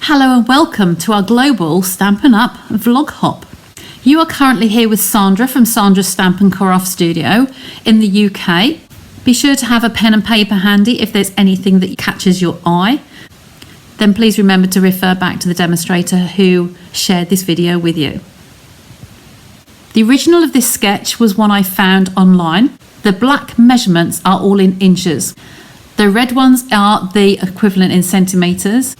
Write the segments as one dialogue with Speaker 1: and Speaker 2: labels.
Speaker 1: Hello and welcome to our global Stampin' Up vlog hop. You are currently here with Sandra from Sandra's Stampin' Craft Studio in the UK. Be sure to have a pen and paper handy if there's anything that catches your eye. Then please remember to refer back to the demonstrator who shared this video with you. The original of this sketch was one I found online. The black measurements are all in inches. The red ones are the equivalent in centimetres.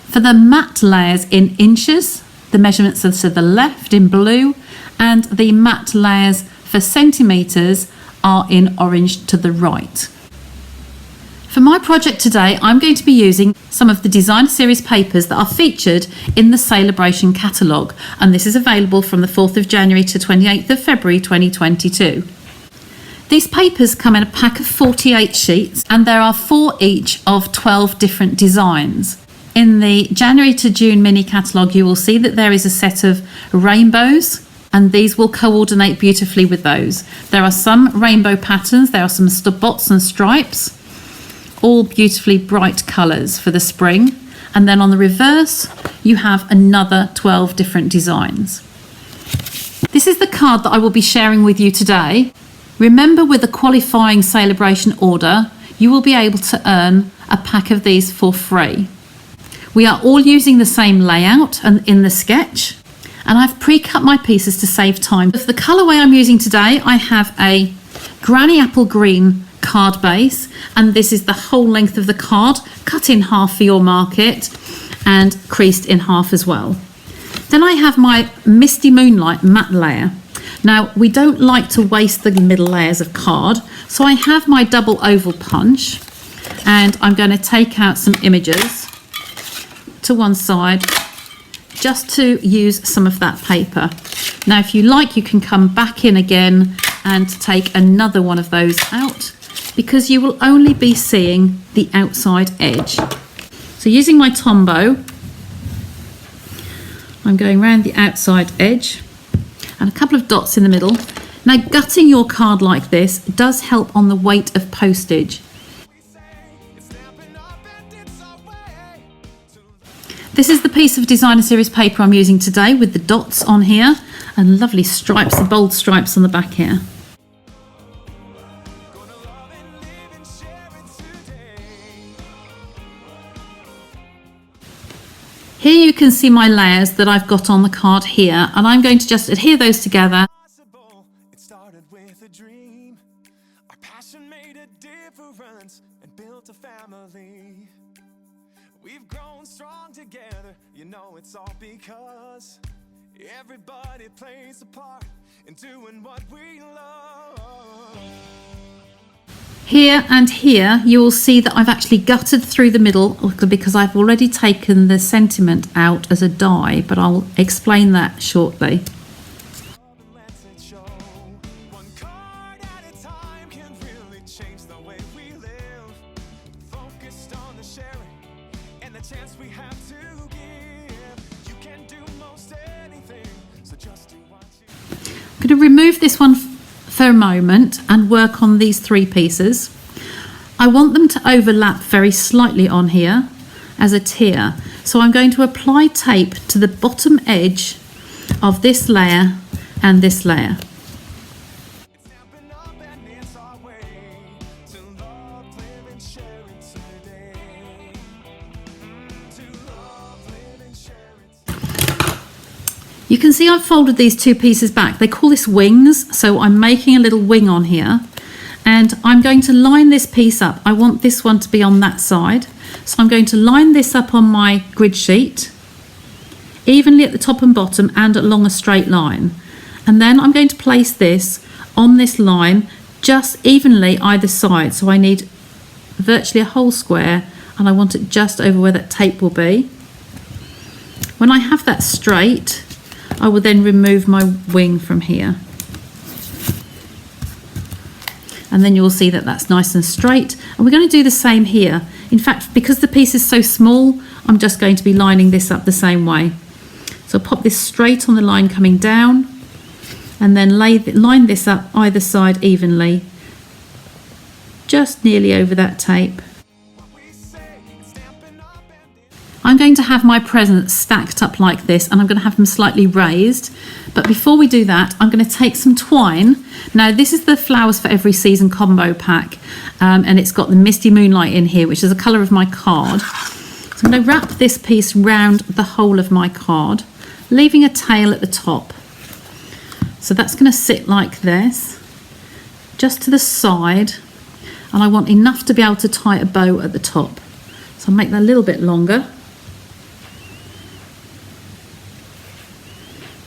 Speaker 1: For the matte layers in inches, the measurements are to the left in blue, and the matte layers for centimetres are in orange to the right. For my project today, I'm going to be using some of the designer series papers that are featured in the Celebration catalogue, and this is available from the 4th of January to 28th of February 2022. These papers come in a pack of 48 sheets, and there are 4 each of 12 different designs. In the January to June mini catalogue, you will see that there is a set of rainbows, and these will coordinate beautifully with those. There are some rainbow patterns, there are some dots and stripes, all beautifully bright colours for the spring. And then on the reverse, you have another 12 different designs. This is the card that I will be sharing with you today. Remember, with a qualifying Celebration order, you will be able to earn a pack of these for free. We are all using the same layout and in the sketch, and I've pre-cut my pieces to save time. For the colourway I'm using today, I have a granny apple green card base, and this is the whole length of the card, cut in half for your market and creased in half as well. Then I have my Misty Moonlight matte layer. Now, we don't like to waste the middle layers of card, so I have my double oval punch, and I'm going to take out some images to one side just to use some of that paper. Now, if you like, you can come back in again and take another one of those out, because you will only be seeing the outside edge. So using my Tombow, I'm going around the outside edge and a couple of dots in the middle. Now, gutting your card like this does help on the weight of postage. This is the piece of designer series paper I'm using today, with the dots on here and lovely stripes, the bold stripes on the back here. Here you can see my layers that I've got on the card here, and I'm going to just adhere those together.
Speaker 2: It started with a dream. Our passion made a difference and built a family. We've grown strong together, you know it's all because everybody plays a part in doing what we love.
Speaker 1: Here and here you will see that I've actually gutted through the middle because I've already taken the sentiment out as a die, but I'll explain that shortly. I'm going to remove this one for a moment and work on these 3 pieces. I want them to overlap very slightly on here as a tier. So I'm going to apply tape to the bottom edge of this layer and this layer. You can see I've folded these 2 pieces back. They call this wings, so I'm making a little wing on here, and I'm going to line this piece up. I want this one to be on that side, so I'm going to line this up on my grid sheet evenly at the top and bottom and along a straight line, and then I'm going to place this on this line just evenly either side. So I need virtually a whole square, and I want it just over where that tape will be. When I have that straight, I will then remove my wing from here, and then you will see that that's nice and straight. And we're going to do the same here. In fact, because the piece is so small, I'm just going to be lining this up the same way. So pop this straight on the line coming down, and then line this up either side evenly, just nearly over that tape. I'm going to have my presents stacked up like this, and I'm going to have them slightly raised. But before we do that, I'm going to take some twine. Now, this is the Flowers for Every Season combo pack, and it's got the Misty Moonlight in here, which is the colour of my card. So I'm going to wrap this piece round the whole of my card, leaving a tail at the top. So that's going to sit like this, just to the side, and I want enough to be able to tie a bow at the top. So I'll make that a little bit longer.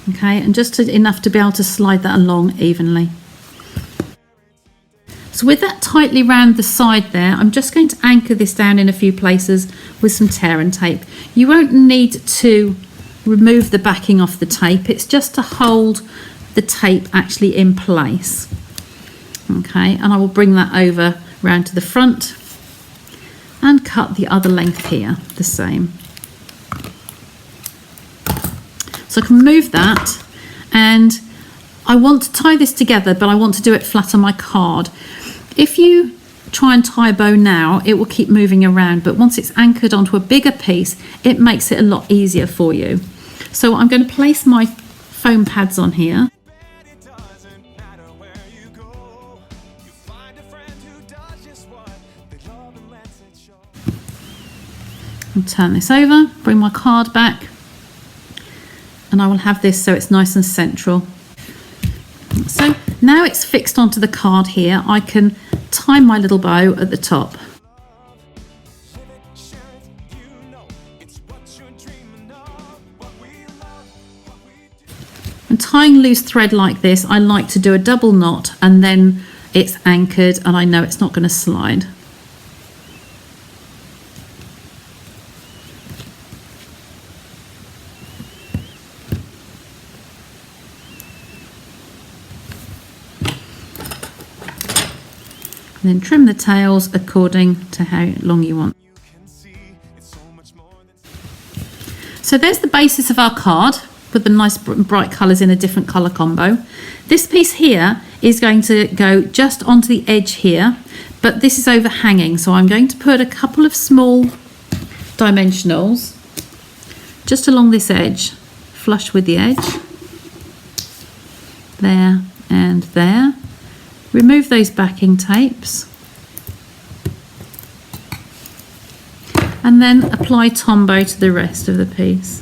Speaker 1: Okay, and just enough to be able to slide that along evenly. So with that tightly round the side there, I'm just going to anchor this down in a few places with some tear and tape. You won't need to remove the backing off the tape, it's just to hold the tape actually in place. Okay, and I will bring that over round to the front and cut the other length here the same. So I can move that, and I want to tie this together, but I want to do it flat on my card. If you try and tie a bow now, it will keep moving around, but once it's anchored onto a bigger piece, it makes it a lot easier for you. So I'm going to place my foam pads on here. And turn this over, bring my card back, and I will have this so it's nice and central. So now it's fixed onto the card here, I can tie my little bow at the top. And tying loose thread like this, I like to do a double knot, and then it's anchored and I know it's not going to slide. And then trim the tails according to how long you want. So there's the basis of our card with the nice bright colours in a different colour combo. This piece here is going to go just onto the edge here, but this is overhanging, so I'm going to put a couple of small dimensionals just along this edge, flush with the edge, there and there. Remove those backing tapes and then apply Tombow to the rest of the piece.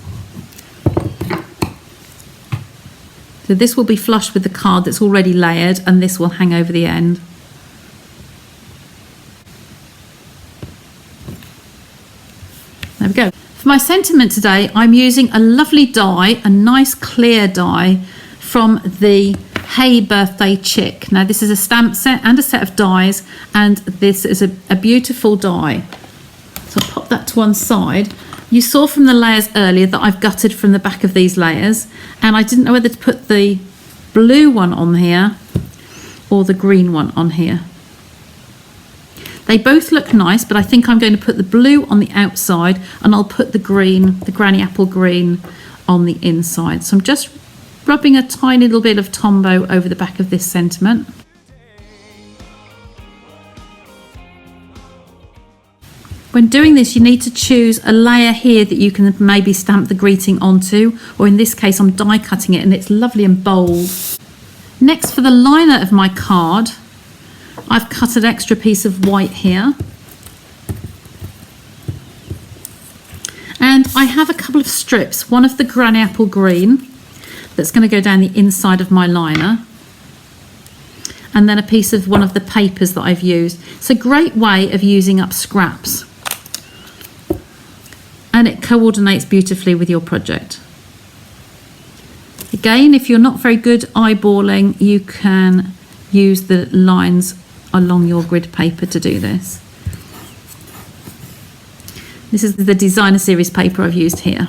Speaker 1: So this will be flush with the card that's already layered, and this will hang over the end. There we go. For my sentiment today, I'm using a lovely die, a nice clear die from the Hey Birthday Chick. Now this is a stamp set and a set of dies, and this is a beautiful die. So I'll pop that to one side. You saw from the layers earlier that I've gutted from the back of these layers, and I didn't know whether to put the blue one on here or the green one on here. They both look nice, but I think I'm going to put the blue on the outside, and I'll put the green, the granny apple green, on the inside. So I'm just rubbing a tiny little bit of Tombow over the back of this sentiment. When doing this, you need to choose a layer here that you can maybe stamp the greeting onto, or in this case I'm die cutting it and it's lovely and bold. Next, for the liner of my card, I've cut an extra piece of white here. And I have a couple of strips, one of the granny apple green, that's going to go down the inside of my liner, and then a piece of one of the papers that I've used. It's a great way of using up scraps, and it coordinates beautifully with your project. Again, if you're not very good eyeballing, you can use the lines along your grid paper to do this. This is the designer series paper I've used here.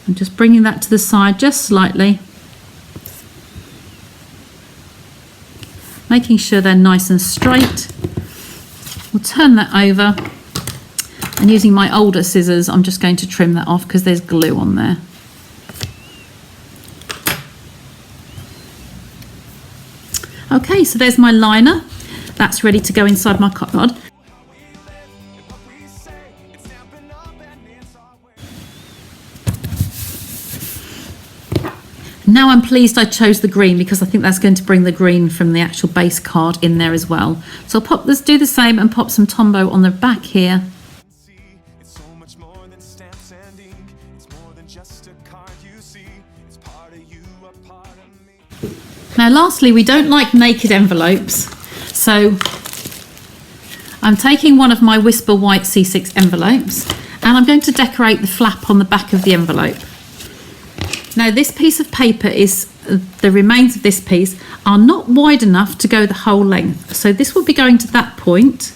Speaker 1: I'm just bringing that to the side just slightly, making sure they're nice and straight. We'll turn that over, and using my older scissors, I'm just going to trim that off because there's glue on there. Okay, so there's my liner. That's ready to go inside my card. Now I'm pleased I chose the green because I think that's going to bring the green from the actual base card in there as well. So I'll pop this, do the same and pop some Tombow on the back here.
Speaker 2: It's so much more than stamps and ink. It's more than just a card you see. It's part of you, a part of me.
Speaker 1: Now lastly, we don't like naked envelopes, so I'm taking one of my Whisper White C6 envelopes and I'm going to decorate the flap on the back of the envelope. Now this piece of paper is, the remains of this piece are not wide enough to go the whole length. So this will be going to that point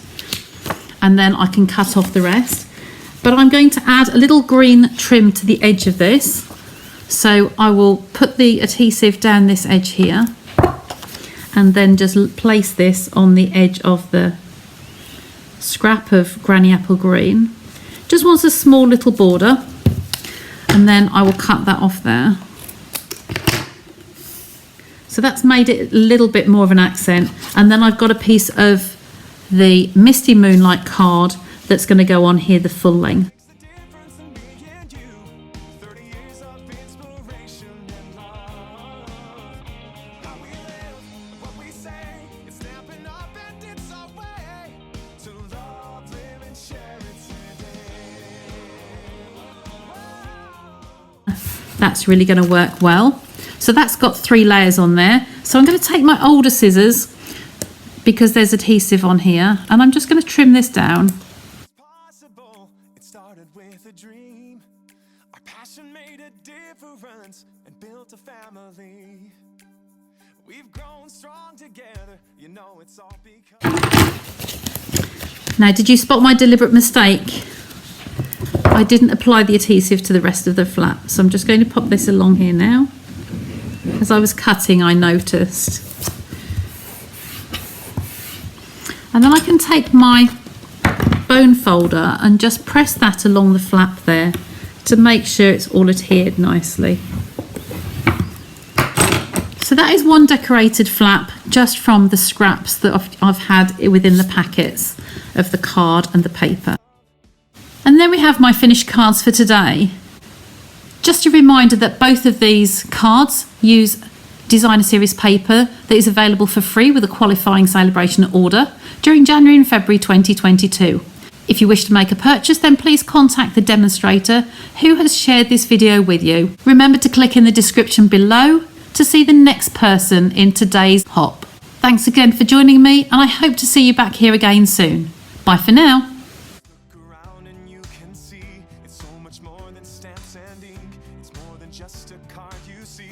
Speaker 1: and then I can cut off the rest. But I'm going to add a little green trim to the edge of this. So I will put the adhesive down this edge here and then just place this on the edge of the scrap of Granny Apple Green. Just wants a small little border. And then I will cut that off there. So that's made it a little bit more of an accent. And then I've got a piece of the Misty Moonlight card that's going to go on here the full length. That's really going to work well. So that's got 3 layers on there. So I'm going to take my older scissors because there's adhesive on here and I'm just going to trim this down.
Speaker 2: It started with a dream. Our passion made a difference and built a family. We've grown strong together. You know it's all because.
Speaker 1: Now, did you spot my deliberate mistake? I didn't apply the adhesive to the rest of the flap, so I'm just going to pop this along here now. As I was cutting, I noticed. And then I can take my bone folder and just press that along the flap there to make sure it's all adhered nicely. So that is one decorated flap just from the scraps that I've had within the packets of the card and the paper. And then we have my finished cards for today. Just a reminder that both of these cards use designer series paper that is available for free with a qualifying celebration order during January and February 2022. If you wish to make a purchase, then please contact the demonstrator who has shared this video with you. Remember to click in the description below to see the next person in today's hop. Thanks again for joining me and I hope to see you back here again soon. Bye for now.
Speaker 2: It's so much more than stamps and ink. It's more than just a card you see.